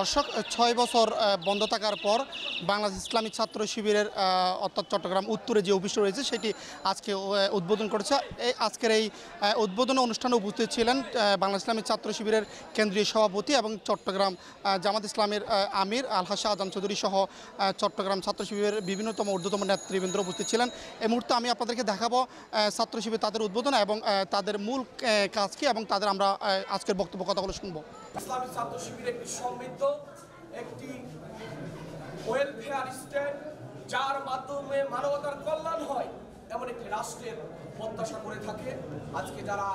দর্শক ৬ বছর বন্ধ থাকার পর বাংলাদেশ ইসলামী ছাত্র শিবিরের অর্থাৎ চট্টগ্রাম উত্তরে যে অফিসটি রয়েছে সেটি আজকে উদ্বোধন করেছে। আজকের এই উদ্বোধন অনুষ্ঠানে উপস্থিত ছিলেন বাংলাদেশ ইসলামী ছাত্র শিবিরের কেন্দ্রীয় সভাপতি এবং চট্টগ্রাম জামাত ইসলামের আমির আলহাজ শাহজাহান চৌধুরী সহ চট্টগ্রাম ছাত্র শিবিরের বিভিন্নতম ঊর্ধ্বতম নেতৃবৃন্দ উপস্থিত ছিলেন। এই মুহূর্তে আমি আপনাদেরকে দেখাবো ছাত্র শিবির তাদের উদ্বোধন এবং তাদের মূল কাজ কি এবং তাদের আমরা আজকের বক্তব্য কথাগুলো শুনবো। ইসলামী ছাত্র শিবির একটি সমৃদ্ধ একটি ওয়েলফেয়ার স্টেট, যার মাধ্যমে মানবতার কল্যাণ হয় এমন একটি রাষ্ট্রের প্রত্যাশা করে থাকে। আজকে যারা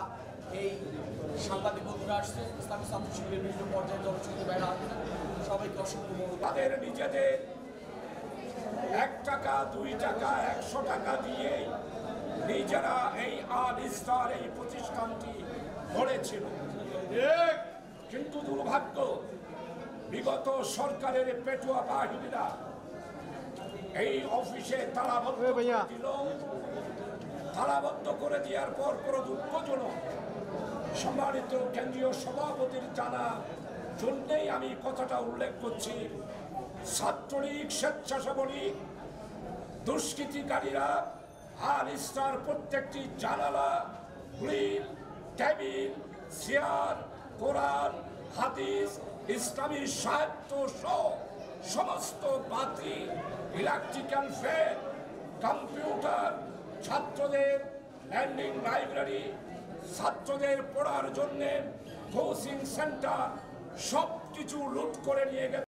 এই সাংবাদিক বন্ধুরা আসছে, ইসলামী ছাত্র শিবিরের বিভিন্ন পর্যায়ে জনশক্তি বাইরে আসছে, সবাইকে অসংখ্য তাদের নিজেদের 1 টাকা 2 টাকা 100 টাকা দিয়ে নিজেরা এই আল ইসলার এই প্রতিষ্ঠানটি গড়েছিল। কিন্তু দুর্ভাগ্য, বিগত সরকারের পেটুয়া বাহিনীরা এই অফিসে তালাবদ্ধ করে দেওয়ার পর বড় দুঃখজনক। সম্মানিত কেন্দ্রীয় সভাপতির জানা জন্যেই আমি কথাটা উল্লেখ করছি। ছাত্রলীগ, স্বেচ্ছাসেবক দুষ্কৃতিকারীরা আল ইসলার প্রত্যেকটি জানালা, গ্রিল, টেবিল, চেয়ার, কোরআন, হাদিস, ইসলামী সাহিত্য সহ সমস্ত বাতি, ইলেকট্রিক্যাল ফ্যান, কম্পিউটার, ছাত্রদের ল্যান্ডিং লাইব্রেরি, ছাত্রদের পড়ার জন্য কোচিং সেন্টার সব কিছু লুট করে নিয়ে গেছে।